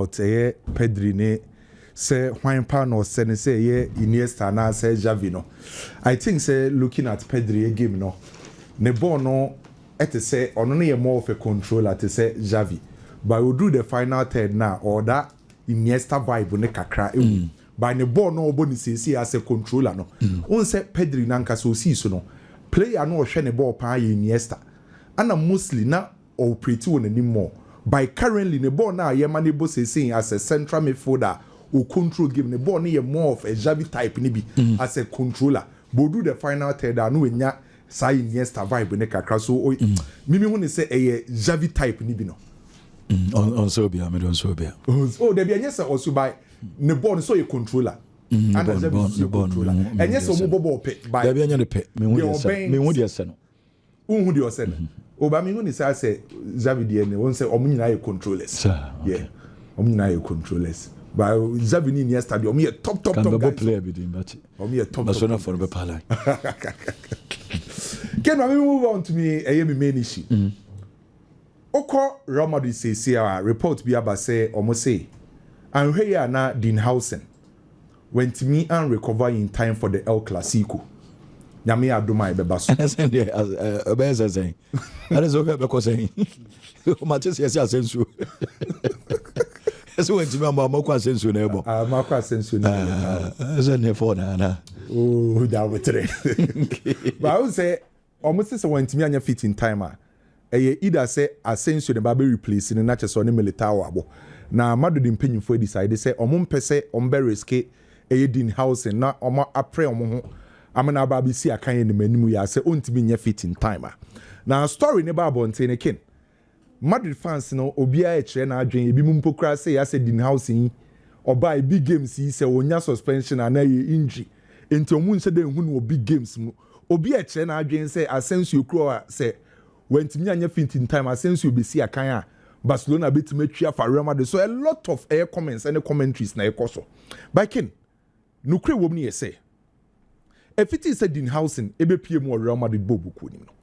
about Pedri ne say Juan Pano say Iniesta na say Xavi no. I think say looking at Pedri game no. Ne ball no et say only more of a controller to say Xavi. But we do the final third now or that Iniesta vibe ne kakra by the ball no boni see as a controller no. On say Pedri nanka so see so no. Player no share the ball pa Iniesta. And mostly na operate on anymore. By currently the ball now Yamanebo saying as a central midfielder or control game the ball near more of a Xavi type nibi as a controller. But do the final third and when ya say Iniesta vibe ne kakra so mimi when say a Xavi type nibi no. On Serbia, me don Serbia. Oh, there be Iniesta also by the ball so a controller. And the controller. And yes, so mobile pet by there be any pet. Me would yes no. Who do you say? Obama when he say Xavi DNA won't say omni controllers. Yeah. Omni controllers. But Xavi ni Iniesta be top player between but top. That's one for the pala. Can we move on to me a main issue? Oko Ramadi says here report be about say almost say and here na Huijsen went to me and recover in time for the El Clasico. Yami Adumai Bebasu. Obeza saying. That is okay because saying. Manchester yes sensu. So when to me Mako sensu nebo. Mako sensu nebo. Zen for na. Oh, that was it. But I would say almost say when to me anya fit in timer. Either say Asensio the baby replacing the natural son military abo. Na madu di mpanyimfo decide say omon pese ombe riske Huijsen na omo apre omo ho amana ba bi si akan ne manimu ya say ontimi nya fit in time. Na story ne ba bonte ne ken Madrid fans no obia e kire na adwen ebi mu mpokura say ya say Huijsen oba big games yi say onya suspension ana ye injury enti omu nse de hu no big games mu obia e kire na adwen say Asensio kro say when to me anya fit in time Asensio be see akan Barcelona betime twa for Real Madrid. So a lot of air comments and commentaries na ekoso. By ken nukre wom ni say if it is said Huijsen ebe PM or Real Madrid bobu ku nim no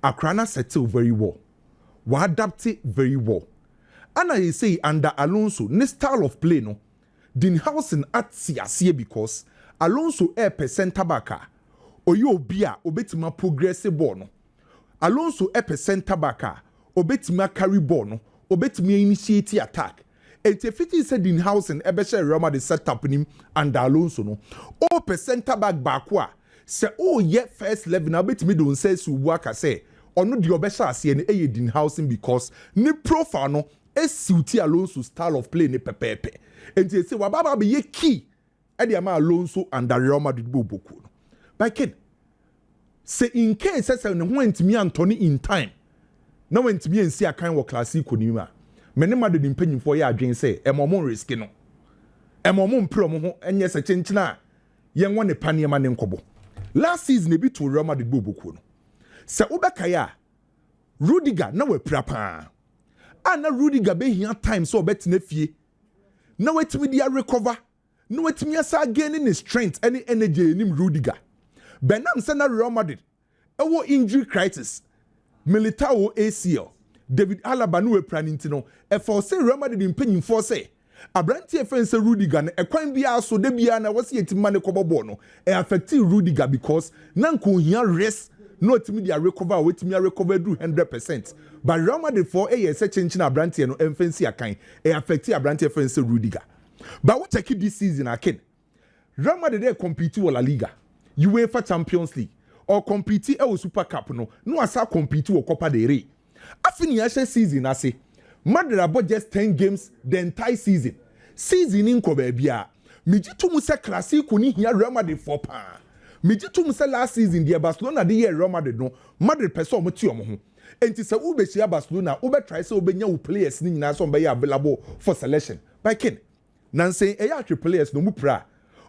Akrana settle very well. Wa adapt it very well. And I say under Alonso ne style of play no Huijsen at siasie because Alonso per center back oyo obia obetima progress ball no Alonso per center back obetima carry ball no obetima initiate attack. And if it is said Huijsen ebeshe Real Madrid set up him and Alonso no o per center back bakwa say oh yeah first 11 na betimi don say su waka say ono di obesha ase ne Huijsen because ne profile no suit Alonso style of play ne pepepe. And they say wababa be ye key e dey ama Alonso and Real Madrid boboku no. But kid say in case say ne ho antimi Anthony in time na wantimi ensi akan wo classico ni ma mene ma de mpanyimfo ya adwen say emomon risk no emomon pro mo ho enye se chenchina ye nwo ne panema ne nkobo last season e bi to Real Madrid boboku no se obeka ya Rudiger na we prapa na Rudiger be hia time so obetena fie na wetimi dia recover na wetimi asa gain in strength any energy enim Rudiger benam se na Real Madrid ewo injury crisis Militao ACL David Alaba no epranti no e for say Real Madrid mpanyimfo say abranti e friend say Rudiger na ekwan bia so de bia na wose yetima ne kobobo no e affect Rudiger because nanko hia rest no timi dia recover wetimi recover do 100%. But Real Madrid for a say chenchi na abranti no emfancy akan e affect abranti e friend say Rudiger. But what take this season again Real Madrid dey compete with La Liga, UEFA Champions League or compete e Super Cup no asa compete with Copa del Rey. Afini yashe season ase Madrid about just 10 games the entire season in ko bia mijitu mu se classico ni hia Real Madrid for pa mijitu mu se last season the Barcelona the year Real Madrid no Madrid person mo ti omo ho enti se ube shia Barcelona ube try se obenya wo players ni nyina so be available for selection by ken nansen e ya three players no mu pra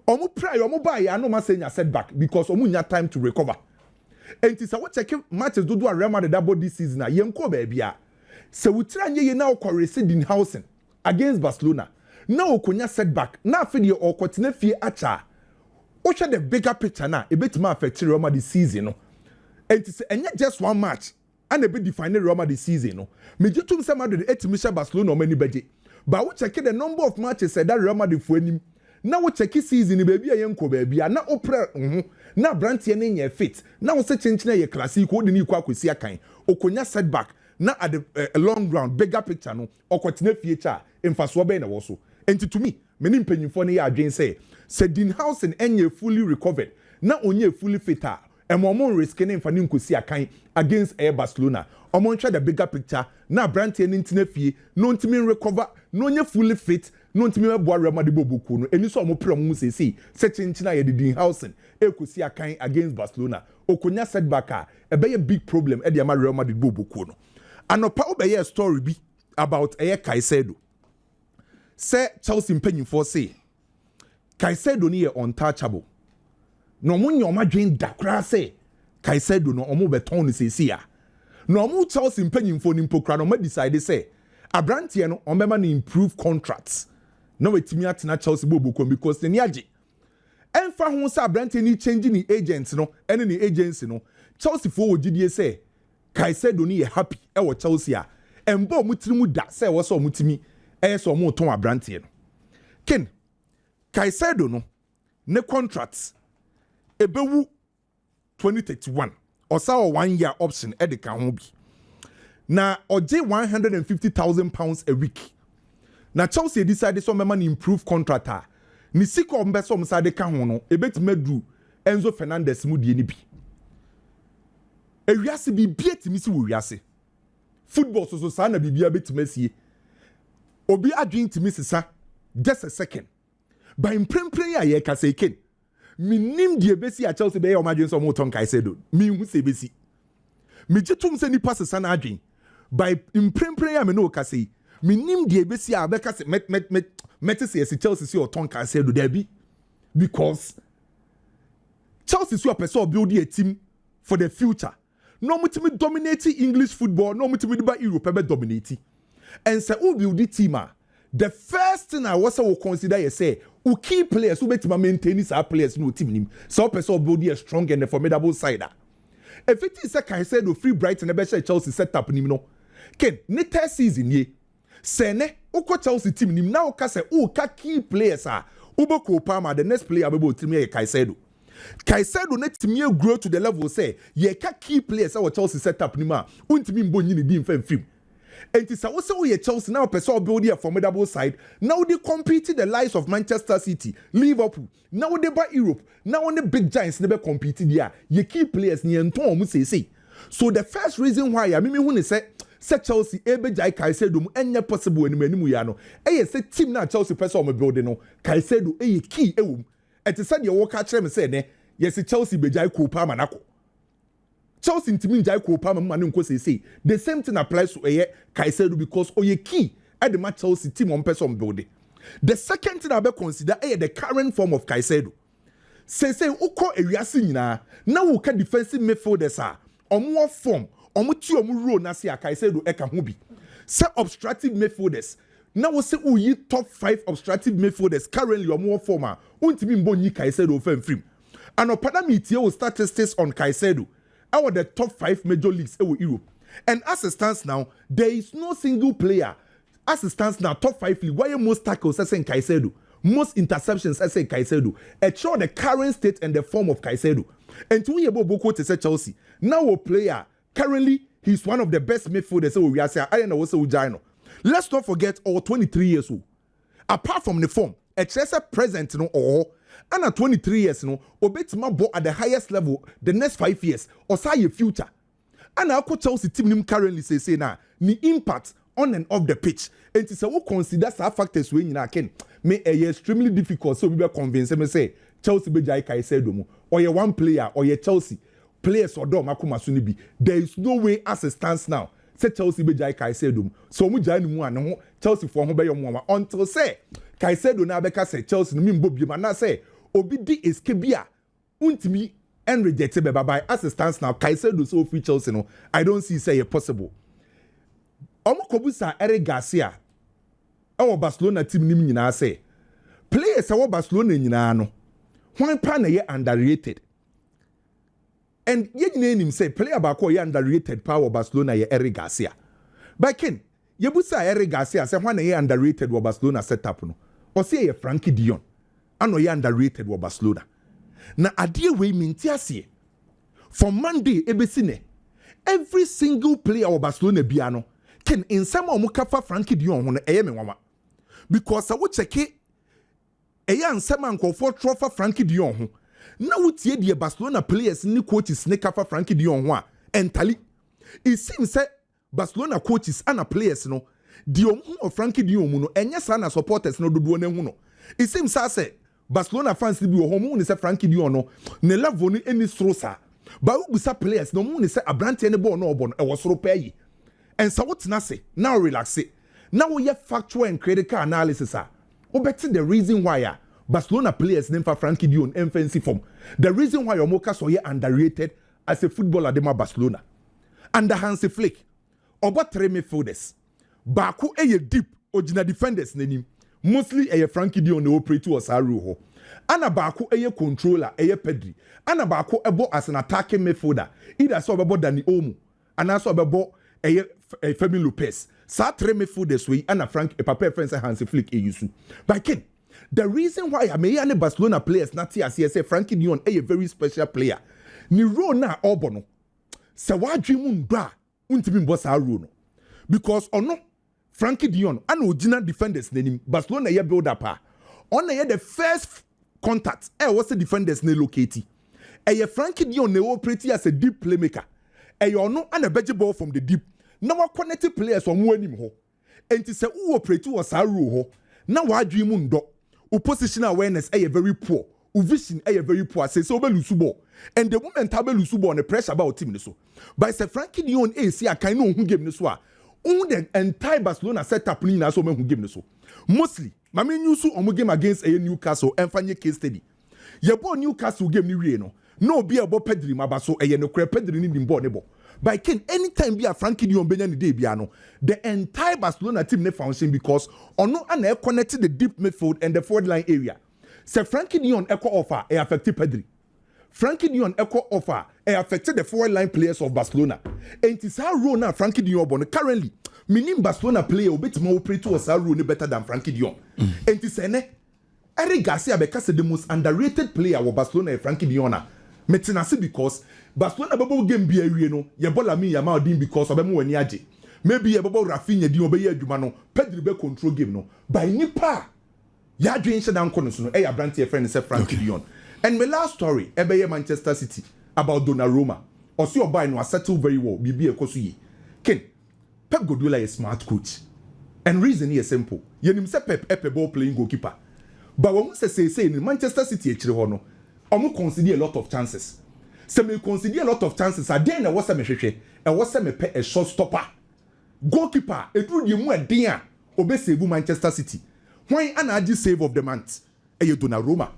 omu pra yo mu ba ya no ma say nya setback because omu nya time to recover. And it's a what check matches do Real Madrid about this season. Yenko baby. So we try ye now corrected Huijsen against Barcelona. Now konya setback. Now feel you or continue fear acha. Ocha the bigger picture now. A bit more affect Real Madrid season. No. And it's not just one match. And a bit defining Real Madrid season. No. Me just to say Madrid 8 Michel Barcelona or many budget. but we check the number of matches that Real Madrid for him. Now we check season baby a yenko baby na opera na brantie ne nye fit na wo se chenchina ye classic wo de ni kwa kwesi akan okonya setback na at a long round bigger picture no okotena future emfaso be na wo so enti to me meni mpanyimfo ne ya adwen say Dinhausen enye fully recovered na onye fully fit a emomon risk ne mfa ne nkosi akan against Barcelona omon try the bigger picture na brantie ne ntina fie no ntimi recover no onye fully fit no ntimi meboa Real Madrid bobuku no eni so omopre mu sesi se chinchina ye Dinhausen ekosi akan against Barcelona okonya setback a ebe big problem e de ma Real Madrid bobuku no anopa obeye story bi about Caicedo say Chelsea mpanyimfo say Caicedo ni ye untouchable no mo nyoma dwen dakra say Caicedo no omo beton sesi a no mo Chelsea mpanyimfo ni mpokra no ma decide say abrantie no ombema na improve contracts no wetimi atena Chelsea bobuku because ni age enfa ho say abrantie ni change ni agents no ene ni agency no Chelsea fo wogidie say Caicedo ni ye happy e wo Chelsea a embo mutirimu da say wo so mutimi so mo ton abrantie no ken Caicedo no ne contracts ebewu 2031 osa 1 year option e de kan ho bi na oje 150,000 pounds a week na Chelsea decide so mema ni improve contract a ni siko mbe so msa de kan ho no ebetimadu Enzo Fernandez mu die ni bi ewiase bi bietimi si wo wiase football so sa na bibia betimasie obi adwin timi sisa just a second by imprempren ya ye ka say ken minim die besi a Chelsea be ya o madwin so mo ton Caicedo mi hu se besi mi gitum se nipa sisa na adwin by imprempren ya me no ka say minim die besi a be ka say met say Chelsea si o ton Caicedo there be because Chelsea so person build a team for the future no mutimi dominate English football no mutimi ba Europe be dominate and say who build the team the first thing I was will consider you say who key players who better maintain these players no team nim so person build a strong and a formidable side if it is a Caicedo free Brighton and better Chelsea set up nim no ken next season ye say ne uko Chelsea team nim now ka say who ka key players ubo Kopama the next player be team ye Caicedo net me grow to the level say ye ka key players our Chelsea set up nim a untimi mbonyi ni di mfam film. And it's also we Chelsea now person build a formidable side. Now they compete the likes of Manchester City, Liverpool. Now they buy Europe. Now on the big giants never compete there. You keep players near Tom say. So the first reason why I mean when they say Chelsea ebe jai Caicedo any possible any many muyano. Say team na Chelsea person building no Caicedo key And to say you walk at them say ne yes Chelsea be jai Copa Manako. Chelsea intimi njai ko pa manu nko say the same thing applies to Caicedo because oye key at the match Chelsea team on person building. The second thing I be consider the current form of Caicedo. Say uko ewiase nyina na wo ka defensive midfielders omo form omo ti omo role na say Caicedo ka ho bi. Say obstructive midfielders na wo say uyi top 5 obstructive midfielders currently omo form untimi mbonyi Caicedo fan film. And opada metie wo statistics on Caicedo our the top 5 major leagues in Europe. And as it stands now, there is no single player. As it stands now, top 5 league. Why most tackles as in Caicedo, most interceptions as in Caicedo. It show the current state and the form of Caicedo. And to we about Boko to say Chelsea. Now a player currently he's one of the best midfielders. We are saying I don't know what's Ujino. Let's not forget our 23 years old. Apart from the form, a Chelsea present or and at 23 years, Obetima bought at the highest level the next 5 years, or say your future. And our Chelsea team currently say now, the impact on and off the pitch. And it's a who considers our factors when you can make a extremely difficult. So we be convinced me say Chelsea be jai Caicedo or your one player or your Chelsea players or dom akuma sunibi. There is no way as it stands now. Say Chelsea be jai Caicedo. So we jai mu and Chelsea for home be your mama until say Caicedo na beka say Chelsea no mimbo bi ma na say obi di escabia untimi and rejected by as it stands now Caicedo so free Chelsea no I don't see say it possible. Omo kobusa Eric Garcia our Barcelona team nim nyina say players our Barcelona nyina no hwan pa na ye underrated and ye nyina nim say player ba ko ye underrated power Barcelona ye Eric Garcia but ken yebusa Eric Garcia say when he underrated wa Barcelona setup no. O say Frankie De Jong. Ano ye underrated wa Barcelona. Na adie we minti ase. From Monday ebesine. Every single player of Barcelona biano can in some of mukafa Frankie De Jong eye me nwa. Because I would check it eye ansama nkofo trofa Frankie De Jong ho. Na wotie die Barcelona players ni coaches ne kafa Frankie De Jong ho a entally. It seems that Barcelona coaches and players no the of Frankie De Jong no enye sa na supporters no dodo na hu no. It seems say Barcelona fans bi wo ho say Frankie De Jong no ne level ni eni strosa. Ba ubusa players no mu say abrante ne ball no obo no e wo soro pay. And so what na say now relax it. Now we have factual and critical analysis ah. Obeti the reason why Barcelona players name for Frankie De Jong fancy form. The reason why Omoka so underrated as a footballer de Barcelona. Under Hansi Flick. About 3 midfielders. Baku eye deep original defenders nenim. Mostly eye Frankie De Jong no operate was Aruho. Ana Baku eye controller eye Pedri. Ana Baku ebo as an attacking midfielder. Either so about Dani Olmo. And also about eye Femi Lopez. Sa 3 midfielders we ana Frank Papa friends Hansi Flick yusu. But again, the reason why I may any Barcelona players not here say Frankie De Jong a very special player. Ni ro na obono. Se wadwemu ndwa untimi mbosa aro no. Because ono Frankie De Jong and original defenders nenim Barcelona ye build up a. On ye the first contact was the defenders ne locate. Ye Frankie De Jong ne operate as a deep playmaker. Ono and a beji ball from the deep. Now connected players from wenim ho. Enti se u operate was aro ho. Na wadwemu ndo. U positional awareness very poor. U vision very poor. Say so be lusu ball. And the moment I be lusu ball on the pressure about team so. But say Frankie De Jong see I can know who game this one. The entire Barcelona setup ni na so me who game so. Mostly, my main news on game against a Newcastle and Fanye case study. Ye ball Newcastle game ni we no. No be about Pedri mabaso e ye no kre Pedri ni ball nebo. But Ken, anytime be a Frankie De Jong benya ni dey biano, the entire Barcelona team ne function because ono ana connected the deep midfield and the forward line area. Say Frankie De Jong echo offer e affected Pedri. Frankie De Jong echo offer e affected the forward line players of Barcelona. And it's how role now Frankie De Jong bon currently meaning Barcelona player obet more operate to us role better than Frankie De Jong. And it's Eric Garcia because the most underrated player of Barcelona is Frankie De Jong. Metinasi because Barcelona bubble game be a no ye bola me YAMAL din because of them when yaje. Maybe ye bubble Rafinha din obey adwuma no Pedri be control game no. By nipa ya dwen hye dan kono so no e ya brand your friend say Frankie De Jong. And my last story ebe Manchester City about Donnarumma. Osi obai no settle very well bibi ekoso yi. Ken Pep Guardiola is a smart coach. And reason here is simple. Yenim say Pep ball playing goalkeeper. But when we say in Manchester City e kire ho no omo consider a lot of chances. So me consider a lot of chances. Again, there was a mehwehwe. E was me pe a shot stopper. Goalkeeper, edru die mu eden a obe save Manchester City. When an agi save of the month, e ye Donnarumma.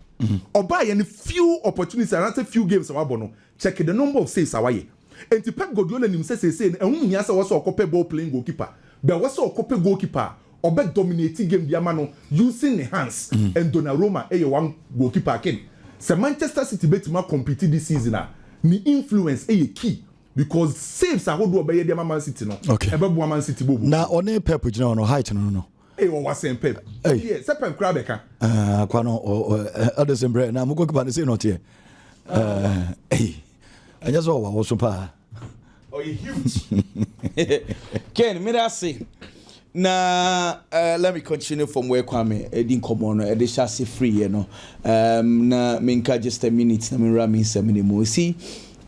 Oba ye few opportunities and after few games awabo no. Check the number of saves awaye. And to Pep Guardiola nim say ehun hia say was okope ball playing goalkeeper. But was okope goalkeeper obe dominating game dia no using the hands and Donnarumma e ye one goalkeeper again. So Manchester City betima compete this season ni influence a key because saves are do obey dem Man City no. Okay. Ebebu Man City bobu. Na one Pep gina no height no. E wo was Pep. Yeah, say Pep crab beka. Kwa no others embrace na mugo kiba say not here. I just saw was super. Oh, you huge. Ken, me that say. Na let me continue from where Kwame didn't come on the chassis free you know na minka just a minute na me rami 7 minutes see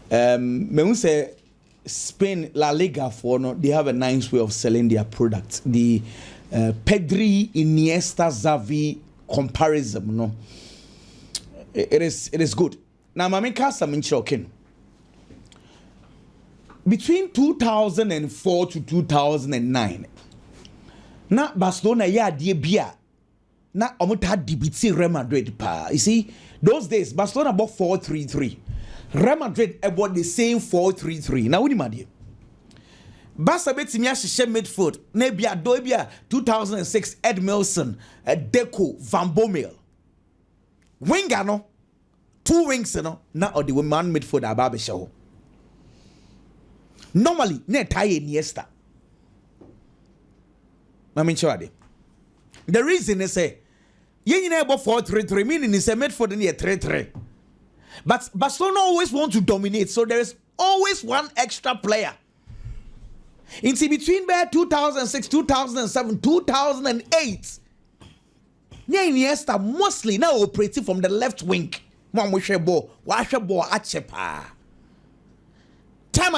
me say Spain La Liga for no they have a nice way of selling their products the Pedri Iniesta Xavi comparison no it is good now maminka some shocking between 2004 to 2009 na Barcelona ya die bia na omuta dibiti Real Madrid pa. You see those days Barcelona bought 4-3-3. Real Madrid bought the same 4-3-3. Now what imadi? Barca betimi ahye midfield na bia do bia 2006 Ed Milson, Deco, Van Bommel. Winger no 2 wings no na or the man midfield aba be show. Normally na tie Iniesta. Mami the reason is say you know about 4-3-3 meaning is a midfield in 3-3. But Barcelona always want to dominate, so there is always one extra player. In between 2006, 2007, 2008, Iniesta mostly now operating from the left wing. Time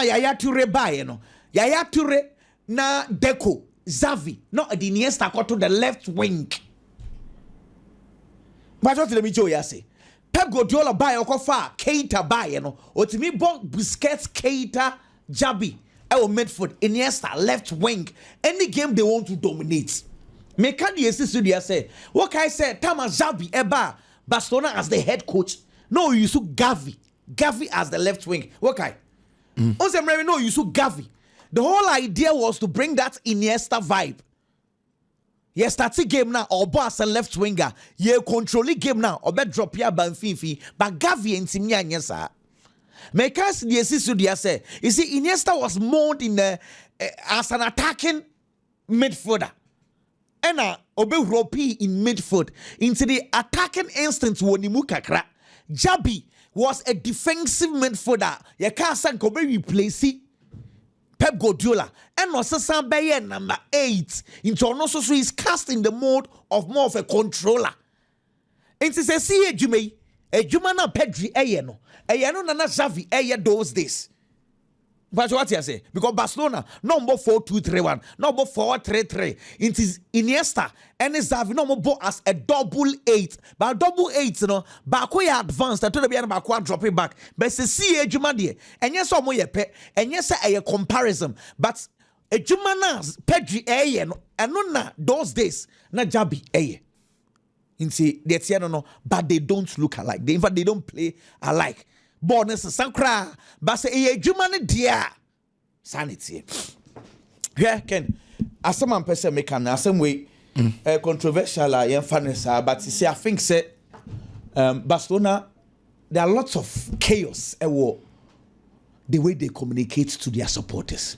Yaya Toure buy, Yaya Toure na Deco, Xavi, no Iniesta go to the left wing. But what let me show you say? Pep Guardiola buy Okofa, Keita buy, Otimi bought Busquets, Keita, Xavi, midfield, Iniesta, left wing. Any game they want to dominate. Mekadi Studio say, what I said, Tama Xavi, Eba, Barcelona as the head coach. No, you saw Gavi as the left wing. Okay. No, you saw Gavi. The whole idea was to bring that Iniesta vibe. Yes, that's a game now. Or boss a left winger. Ye controlling game now. Or bet drop ya banfifi. But Gavi and Simia Iniesta. Because the Studio say, you see, Iniesta was molded in as an attacking midfielder. And obe ropi in midfield into the attacking instance wonimu kakra. Xavi was a defensive midfielder. You can't say go be replace Pep Guardiola. And also Sambaye number 8. Into also so is cast in the mode of more of a controller. Into say see a Jume na Pedri no na Xavi those days. But what you say? Because Barcelona number 4-2-3-1, number 4-3-3. It is Iniesta and Xavi number as a double 8. But double 8, back way advanced. I told you about drop it back. But see a Jumadi, and yes, some way and yes, a comparison. But a Jumana Pedri and no those days na Xavi Inti the but they don't look alike. In fact, they don't play alike. Bonus Sankra, but say a Jumani dear sanity. Yeah, Ken. As some person make an some way controversial but you see, I think say Barcelona, there are lots of chaos the way they communicate to their supporters.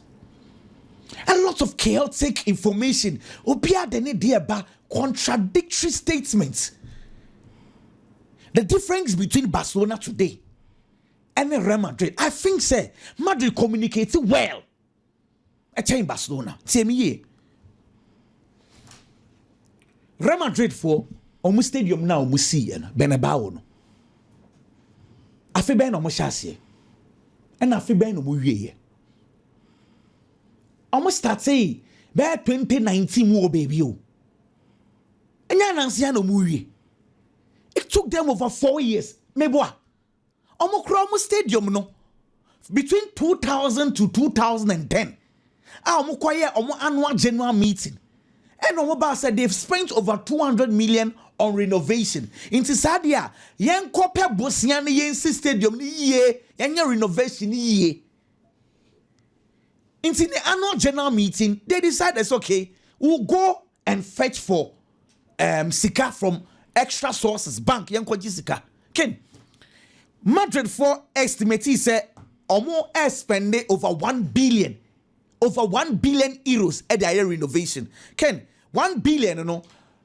A lot of chaotic information. Obia deni dear ba contradictory statements. The difference between Barcelona today and Real Madrid, I think say Madrid communicates well. I tell you Barcelona, tell me ye. Real Madrid for almost stadium now we see Benabao no. Afi ben no chassis. And afi ben no wiye. Almost start say be 2019 mo baby o. Enya nansia no wiye. It took them over 4 years. Meboa. Omo stadium no between 2000 to 2010. Omo kwaye omo annual general meeting. And omo ba said they've spent over 200 million on renovation. Inti sadia yen kope Bosnia ne yen stadium ni ye yen renovation ni ye. Inti the annual general meeting they decided it's okay. We'll go and fetch for sika from extra sources bank yen kwaji sika. Ken Madrid for estimate say omo spend over 1 billion euros at the renovation. Ken 1 billion no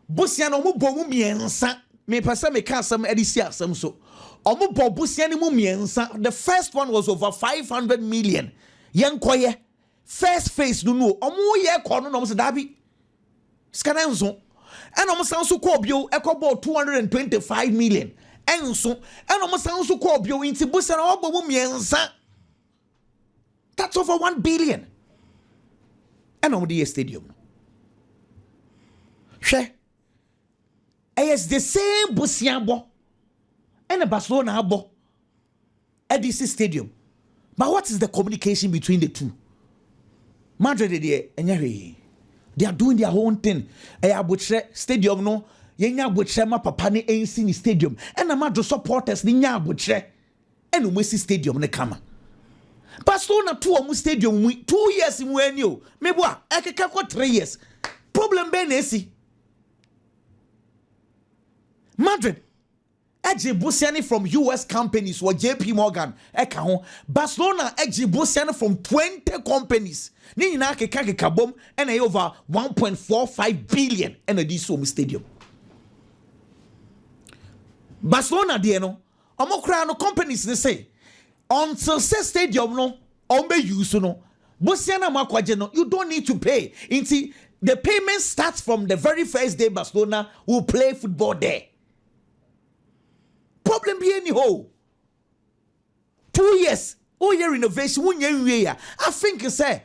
Bosnia no mo bomu miensa me pesa me ka some edisia some so omo bo Bosnia mu miensa. The first one was over 500 million yankoye first phase no omo ye kono no mo se dabi scanenzo and omo san so ko bio ekobo 225 million and so and almost sounds so called bio into bus and all but that's over 1 billion. And on the stadium. She it's the same Busiabo and a Barcelona abo at this stadium. But what is the communication between the two? Madrid they are doing their own thing. Stadium no. Yenya botre ma papa ne ensi ni stadium and Madrid supporters ni nya botre and we see stadium ne kama Barcelona to omu stadium 2 years mu ani o meboa ekeka ko 3 years problem be na esi Madrid Busiani from US companies or JP Morgan. Barcelona Busiani from 20 companies. Nina keke kabom and over 1.45 billion and a diesel stadium. Barcelona no Omokrano companies they say until say stadium no ombe use no Busiana makwaje no you don't need to pay. Inti the payment starts from the very first day Barcelona will play football there. Problem be any ho. 2 years, all year renovation, 1 year. I think you say,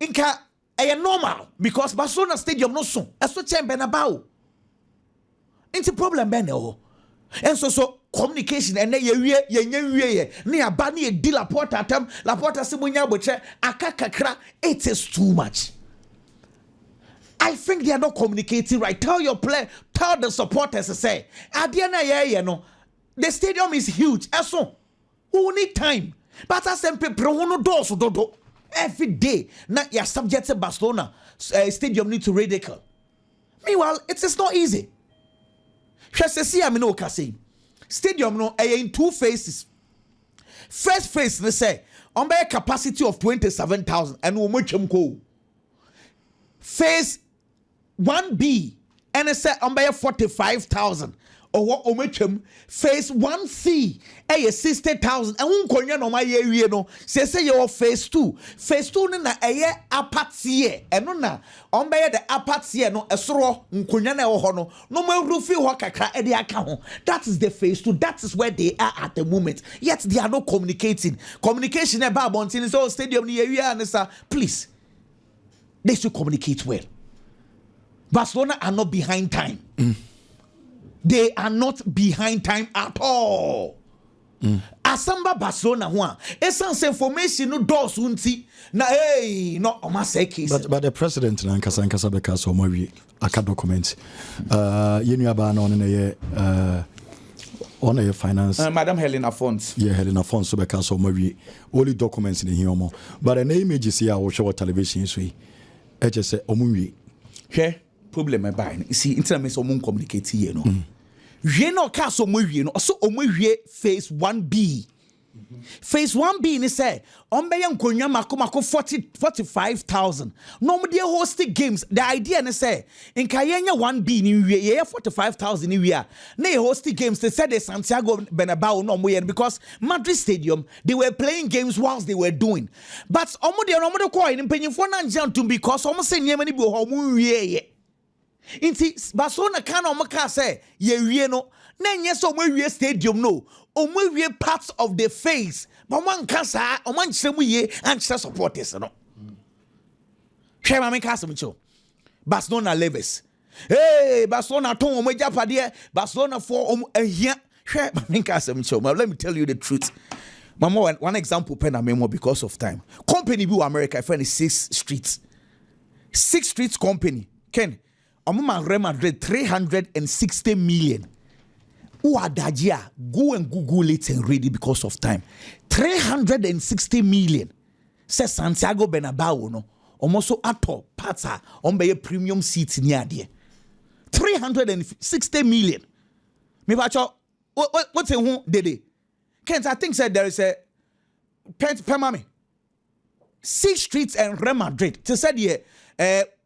inka normal because Barcelona stadium no so. That's what I'm about. It's a problem, Ben. And so communication and ye near Bani di La Porta tam La Porta Simunya Boche Akakakra. It is too much. I think they are not communicating right. Tell your player, tell the supporters to say, Adiana, the stadium is huge. So, who need time? But as people every day, now you're subject to Barcelona stadium need to radical. Meanwhile, it is not easy. Stadium no in 2 phases. First phase, they say, on by a capacity of 27,000 and we much go. Phase 1B and it's on by 45,000 or what omechum. Phase 1C 60,000 and unkonya no my area no say your phase 2 na apatie and na on by the apatie no esoro unkonya na ho no mo rufi ho kakra e de aka ho. That is the phase 2. That is where they are at the moment, yet they are not communicating. Communication about bontin so stadium ni area and sir, please, they should communicate well. Barcelona are not behind time. They are not behind time at all. Asamba Barcelona one. Essence information no doors unti na hey no omase case. But the president na nkasa beka so mawi aka document. Yenu aba na on a finance. Madam Helena Fons. Yeah, Helena Fons so beka so mawi only documents in here mo. But an images here we show television so e just say omunwi. Here problem e buy. You see internet so mun communicate here no. We no ka so mowie no so omowie phase 1B. Phase 1B ni say on be nkonwa mako 45,000. No mo dey host games. The idea ni say nka yenya 1B ni wie ye 45,000 ni wie a na host games. They said the Santiago Bernabeu no mo because Madrid Stadium they were playing games whilst they were doing. But omo dey call in mpanyimfo na njantum because omo say nyema ni bi ho mo wie ye. Inti Barcelona can omaka say ye wie no na nye so we stadium no we parts of the face but one kasa o man chemu ye and supporters no shema me kasa mcho Barcelona levels hey Barcelona ton o japade Barcelona for ahia shema me kasa mcho. Let me tell you the truth. Mama, one example pen memo because of time. Company bi America friend is 6 streets company Ken Real Madrid 360 million. Uadajia, go and Google it and read it because of time. 360 million. Says Santiago Bernabeu no. Almost so ato pata on by a premium seats near there. 360 million. Me bacho what's a who did Kent, I think said there is a Pemami 6 streets and Real Madrid. To said yeah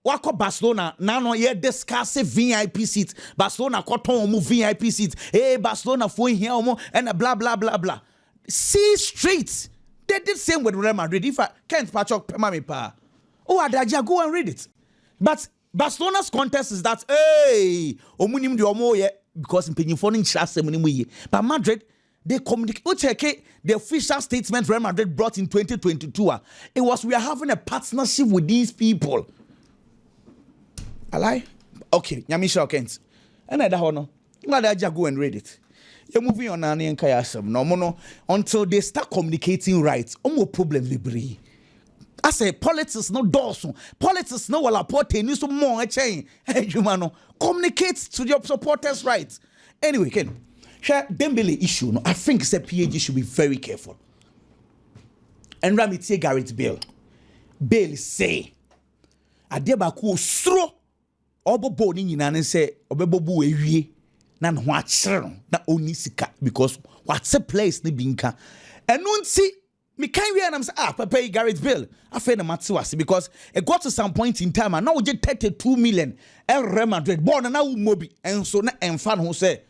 Wako Barcelona now ye discuss VIP seats. Barcelona koton mu VIP seats. Hey Barcelona for here and blah blah blah blah. See streets. They did same with Real Madrid. If I can't patch up mami pa. Oh Adaja, go and read it. But Barcelona's contest is that hey omunim de omo ye because in phone in chase. But Madrid they communicate the official statement Real Madrid brought in 2022. It was we are having a partnership with these people. Alai? Okay, Nyamisha Kent. And I don't know. Let go and read it. You're moving on and Kayasam. No, until they start communicating right. No problem, Libri. I say politics no dorsum. Politics no wala porte ni so more chain. Hey, Jumano, communicate to your supporters right. Anyway, Ken, share Dembele issue. No, I think the PAG should be very careful. And Ramiti Garrett Bale say, Adebaku stro. Obo boni nyina ne se obebobu ewie na no achire na oni sika because what's a place ni binka eno nti me can we am say papa Gareth Bale afa na mate wase because it got to some point in time and now we get 32 million Real Madrid born na wo mobi enso na emfa no say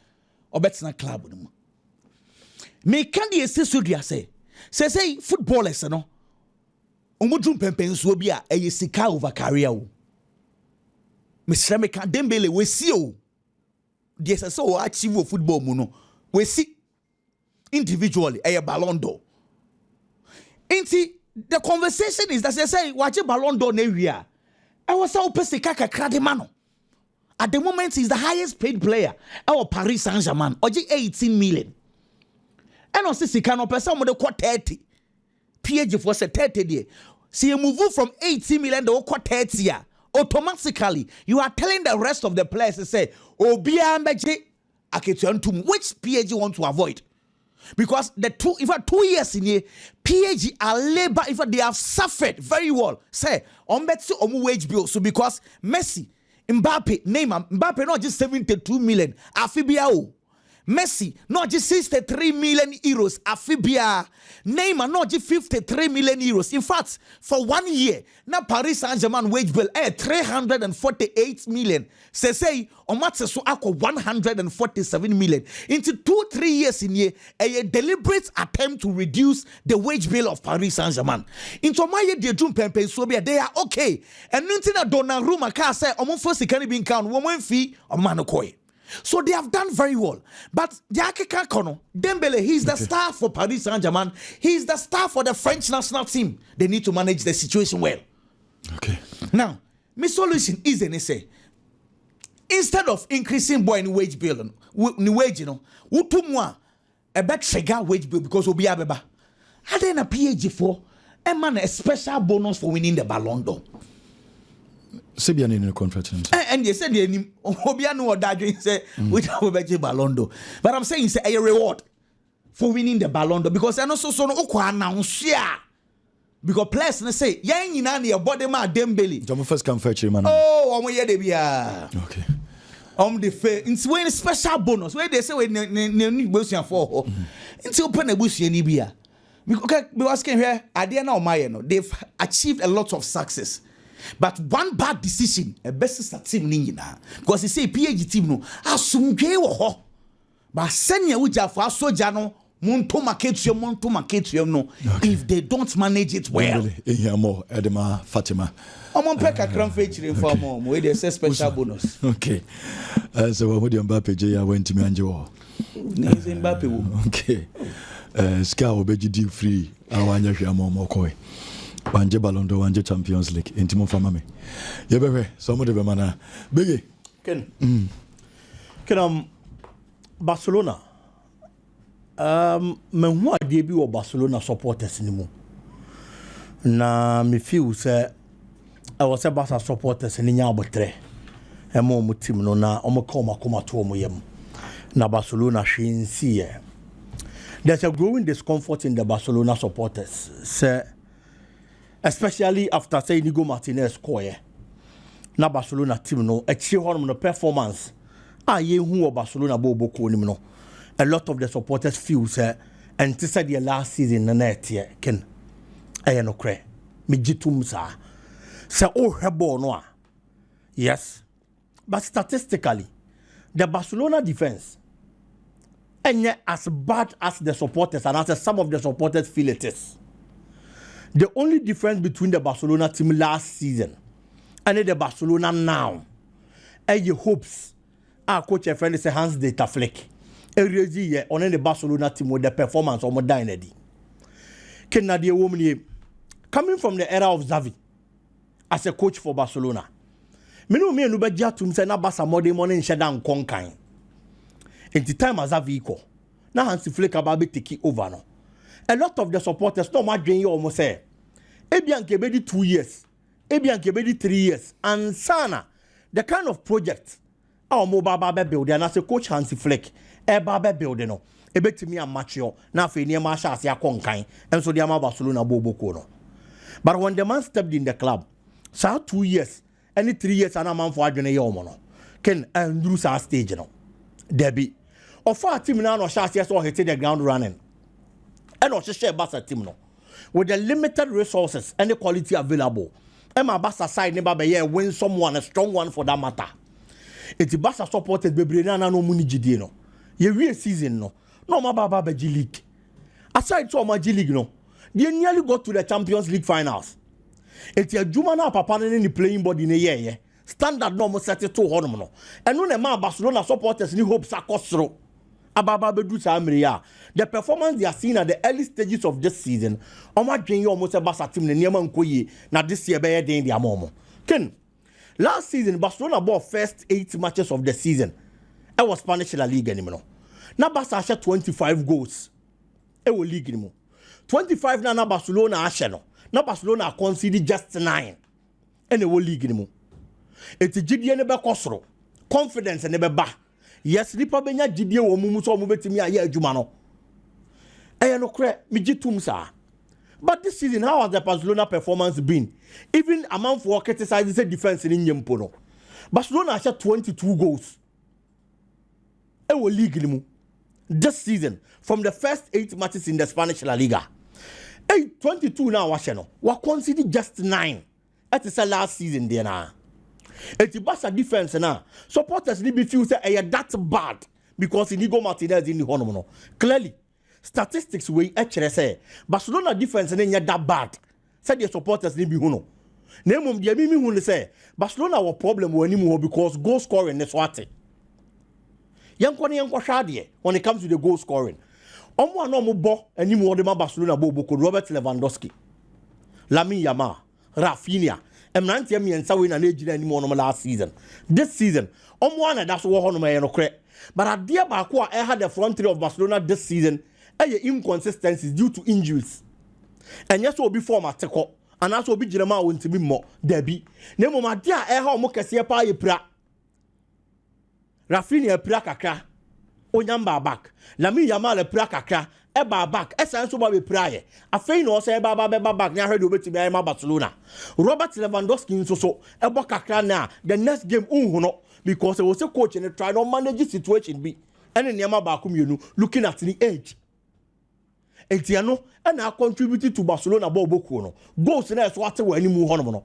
obetina club no me can dey so dia say footballers no omudrum pempen so bi a eye sika over career wo Mr. Meka Dembele we see o dey say so achieve football mu no we see individually a Ballon d'Or. Inti the conversation is that say watch Ballon d'Or na wia. I was so pesika kakra de mano. At the moment he's the highest paid player. Our Paris Saint-Germain oji 18 million. And on sika no person mo de 30. PG for say 30 there. See you move from 18 million to 30 ya. Automatically you are telling the rest of the players to say obia meje aketuantum which PG want to avoid. Because the 2 years in here, PG are labor if they have suffered very well. Say, on bet on wage bill. So because Messi, Mbappe, Neymar, Mbappe not just 72 million, Afibiao. Messi not just 63 million euros, Afibia. Neymar not just 53 million euros. In fact, for 1 year, now Paris Saint-Germain wage bill 348 million. Say on match so ako 147 million. Into 2-3 years in here, a deliberate attempt to reduce the wage bill of Paris Saint-Germain. Into my year, they so they are okay. And nothing that Donnarumma can say, first can be count, woman fee or manokoi. So they have done very well. But Dembele, he's the star for Paris Saint-Germain. He's the star for the French national team. They need to manage the situation well. Okay. Now, my solution is instead of increasing boy in wage bill, utumwa a bet trigger wage bill because we'll be abeba. I then a PAG4 and man a special bonus for winning the Ballon d'Or. Sebian in the contract. And they said Obiano or Dadri say we have Ballon d'Or. But I'm saying it's a reward for winning the Ballon d'Or because I know so no announce because players na say yan nyina na body ma Dembele. Jom first come fetch him man. Oh, omo ye de bia. Okay. The fair it's when special bonus where they say we ne busuan for. Until open na busuan ni bia. Because can here ade na o maye no they've achieved a lot of success. But one bad decision, a best team nina. Because he say PAG team no asumdwe wo ho. But senya wuja for soja no monto market no if they don't manage it well. More Edema Fatima. Omon peka kran featuring for more we dey say special bonus. Okay. So what do Mbappe J went to me anjo. Mbappe wo. Okay. Ska obeji deal free awanya hwe amom okoi. Wanje Ballon d'Or, wanje Champions League. Intimo famame. Yebebe, some of the mana. Biggie. Ken Barcelona. Men who are debi or Barcelona supporters anymore. Na me feel say I was a Barca supporters in nya botre. E mo mo team no na o mo koma to mo yam. Na Barcelona shin see. There's a growing discomfort in the Barcelona supporters. Say especially after say Inigo Martinez score. Na Barcelona team no achieve no performance. Ye who Barcelona boko ni no. A lot of the supporters feel say and this is the last season na net ye ken. Aye no kre. Me jitum sa. Say oh hebo no. Yes. But statistically the Barcelona defense and yet as bad as the supporters and as some of the supporters feel it is. The only difference between the Barcelona team last season and the Barcelona now, your hopes our coach a friend is Hans Data Flick. Every year on the Barcelona team with the performance of modernity. Canadian woman coming from the era of Xavi as a coach for Barcelona. Me no be jatum say na Barca modern money in shedan konkan. In the time as Xavi ko, na Hans Flick about take over no. A lot of the supporters no much you almost say Ebian Kebedi 2 years, Ebian Kebedi 3 years, and Sana, the kind of project our mobile baby building and as a coach Hansi Flick, a baby building no, a bit to me and macho, now for near Masha as Yakonkai, and so the Ama Barcelona Bobo Kono. But when the man stepped in the club, so 2 years, any 3 years, and a man for Adrian Yomono, can Andrew Sa stage no. Debbie. Of our team now, no chance or hitting the ground running. And also share Barca team no. With the limited resources and the quality available. Emma Barca side never be win someone, a strong one for that matter. It's Barca supported Bebrina no money GD no. Ye real season no. No ma baba G League. Aside from my G League no. They nearly got to the Champions League finals. It's a Jumana papa in the playing body in a year. Standard normal set it to hormono. And when a man Barcelona supporters new hopes are costro. Ababa bedu Samria. The performance they are seeing at the early stages of this season, Oma Jane almost a Barca team in Yaman Koyi, now this year by the India Momo. Ken, last season Barcelona bought first 8 matches of the season. It was Spanish La Liga anymore. Now Barca shot 25 goals. It was league anymore. 25 na Barcelona asheno. Na Barcelona conceded just 9. And it will league anymore. It's a GDN nebe kosro. Confidence nebe ba. Yes, nipa benya GDN wo mumu so mubetimi aye adwuma no. No kre mi gitum sa. But this season, how has the Barcelona performance been? Even among for criticizing the defense in Nyempo no. Barcelona shot 22 goals. It will league anymore. This season, from the first 8 matches in the Spanish La Liga. 22 now, Washeno. We conceded just 9. That is the last season there now. It's the Barca defense now. Supporters need to feel say that's bad because Inigo Martinez in the honor. Clearly, statistics we actually say Barcelona defense ain't that bad. Said the supporters need to be huno. Name the mimi who say Barcelona was problem anymore because goal scoring is what. Yankoni shadie when it comes to the goal scoring. Omo no bo anymore the Barcelona bobo Robert Lewandowski. Lamine Yamal, Rafinha. Emranti emi ensa we na ejina anymore no last season. This season, omo na that's what hono no kre. But idea ba ko a had the front three of Barcelona this season, inconsistencies due to injuries. And yes, will be form ateko. And also be Jerema won't be more Debbie. Nemo ma dia ha omo kese pa ye pra. Rafinha pra kakra. Onyamba back. Lamine Yamal pra kakra. Eba back. Esanso ba be pra ye. Afei no say eba ba back. Nya hwedo betimi ay ma Barcelona. Robert Lewandowski nso so ebo kakra na the next game unhu no because he was a coach and try to manage situation be. And Niama ba kumienu looking at the age. Etiano and I contributed to Barcelona boku no. Goals na so ate we animu hono no.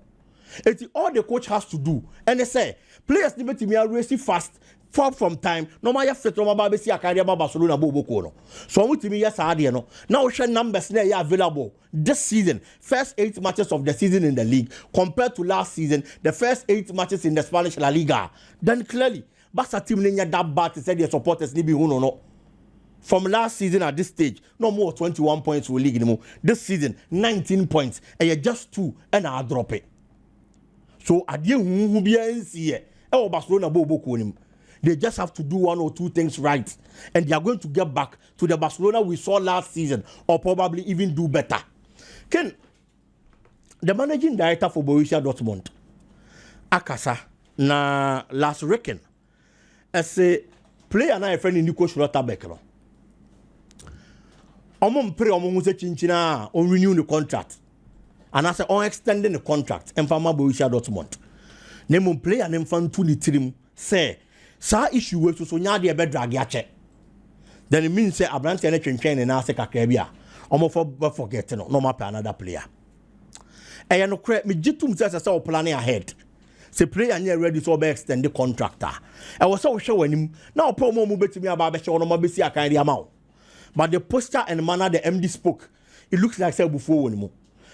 It's all the coach has to do. And they say players need to be race fast. Far from time, no matter fit no matter see akari about Barcelona boku no. So we timi yes ade no. Now share numbers na available this season. First 8 matches of the season in the league compared to last season, the first 8 matches in the Spanish La Liga. Then clearly, Barca team nenya that bad to say their supporters ni be huno no. From last season at this stage, no more 21 points for league anymore. This season, 19 points. And you just 2 and I drop it. So adie hu bia nsi e Barcelona boku nim. They just have to do 1 or 2 things right. And they are going to get back to the Barcelona we saw last season or probably even do better. Ken, the managing director for Borussia Dortmund, Akasa, na last reckon, as a player na a friend in NICOLE Schlotterbeck. Pray chinchina on renew the contract. And I say on extending the contract and for Borussia Dortmund. Name player name fan to the team say sa issue we so nya de be drag ya che. Then it means say Abrante na twentwen na ase kakra bia. Omo for forget no ma pay another player. E no kre me gitum say o planning ahead. Say player nya ready so be extend the contractor. E was so show anim. Na promo mu betimi aba be show no ma be si akan dia ma. But the posture and manner the MD spoke, it looks like say before anymore.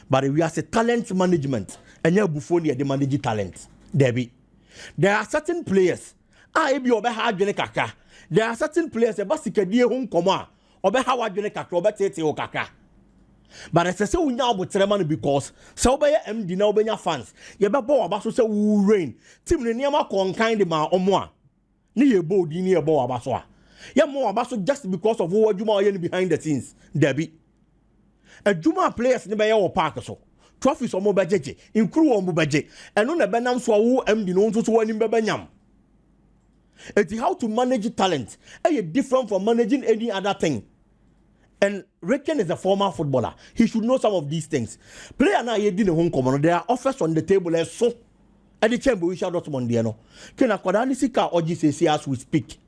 But we are a talent management and you before the manage talent. Debbie. There are certain players. There are certain players that basically die home koma. Obe ha wadwene kakra obe tete o kakra. But I say we now but man because so be MD na obenya fans. Ye be bo aba so say we rain. Team ne niam akon kind ma omo a. Ne ye bo di ne ye bo aba so a. Ye mo aba so just because of what you are behind the scenes. Debbie. A Juma players ne be ye wo park so. Trophies omo bejeje, include omo beje. Eno na benam so wo MD no so wani bebenyam. It's how to manage talent. And different from managing any other thing. And Recken is a former footballer. He should know some of these things. Player na ye di ne home common. There are offers on the table and so. And the chamber we shall not Mondiano. Can I call Anisika or GCC as we speak?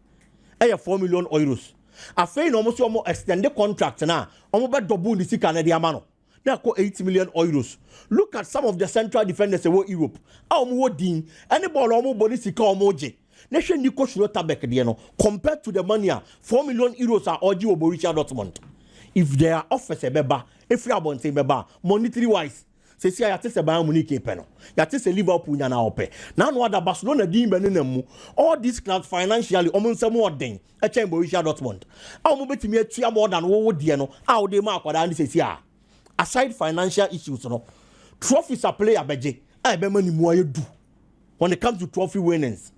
ɛyɛ 4 million euros afei na ɔmo so ɔmo extend the contract na ɔmo bɛ double the sika na de ama no na ko 8 million euros. Look at some of the central defenders in Europe. Ɔmo wo din any ball ɔmo bɔ ni sika ɔmo gye. Na hwɛ Nico Schroeterbeck deɛ no compared to the money 4 million euros are ɔgye wɔ Borussia Dortmund. If their offers beba, if you are born say beba, monetary wise, say see I tell Bayern Munich peno. Ya tell Liverpool nya na ope. Now no other Barcelona di benenemu. All these clubs financially almost some more thing. A chain Borussia Dortmund. How mo betimi atua more than wo die no. How dey ma akwada ni say ah. Aside financial issues no. Trophies are player beje. I be money mu ayedu. When it comes to trophy winnings.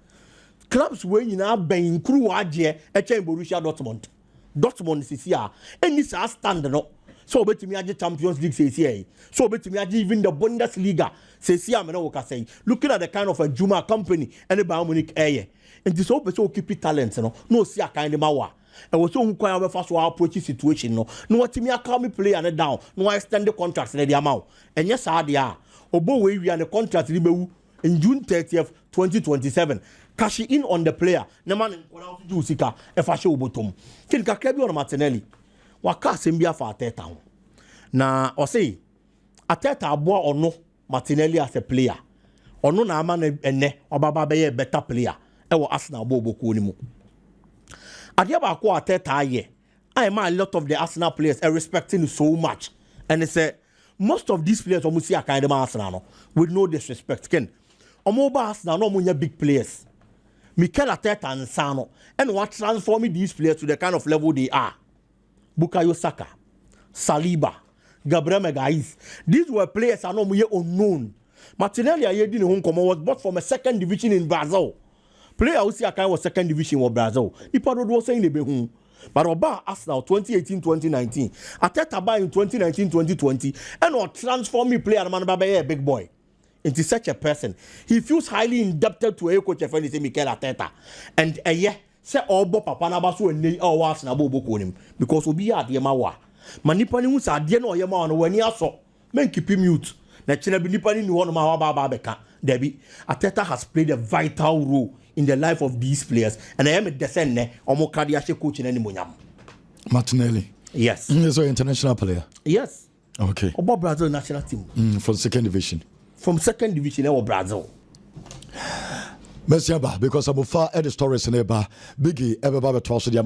Clubs wey nyina ben kru agye a chain Borussia Dortmund. Dortmund is here. Any stand no. So betimi age Champions League says here. So betimi age even the Bundesliga says here. Me no work say. Looking at the kind of a Juma company and the Bayern Munich air. And this whole person keep talent no see a kind of mawa. And we so who can first approach situation no. No what me call me play and down. No I extend the contracts in the amount. And yes I dey. Obo we are the contract in June 30th 2027. Cash in on the player. No man do sika if I show bottom. Kin ka krebi on Martinelli. Waka sembia for Ateta. Na o say Ateta aboa ono Martinelli as a player. Ono na ama ene obaba be better player. E wo Arsenal bo boku ni mu. Adia ba ko Ateta aye. I am a lot of the Arsenal players are respecting so much. And they say most of these players almost see a kind of Arsenal no, with no disrespect. Ken omo ba Arsenal no munya big players. Mikel Arteta and Sano, and what transforming these players to the kind of level they are. Bukayo Saka, Saliba, Gabriel Magalhaes. These were players are not unknown. Martinelli was bought from a second division in Brazil. Player who see a kind of second division in Brazil. He probably was saying the but Oba Arsenal 2018-2019, Arteta buy in 2019-2020, and what transforming player man a big boy. Into such a person, he feels highly indebted to a coach of any Mikel Arteta, and say all papa na basu and was na bobo him because we be at Yamawa. Manipani was a dear no Yama when he also men keep him mute. Naturally, Nipani knew one of my Babeka. Debbie Arteta has played a vital role in the life of these players, and I am a descendant or more cardiac coach in any munyam. Martinelli, yes, he's an international player. Yes, okay. About Brazil national team from second division. From second division of Brazil. Merci because I'm far at the stories in Eba. Biggie ever to also the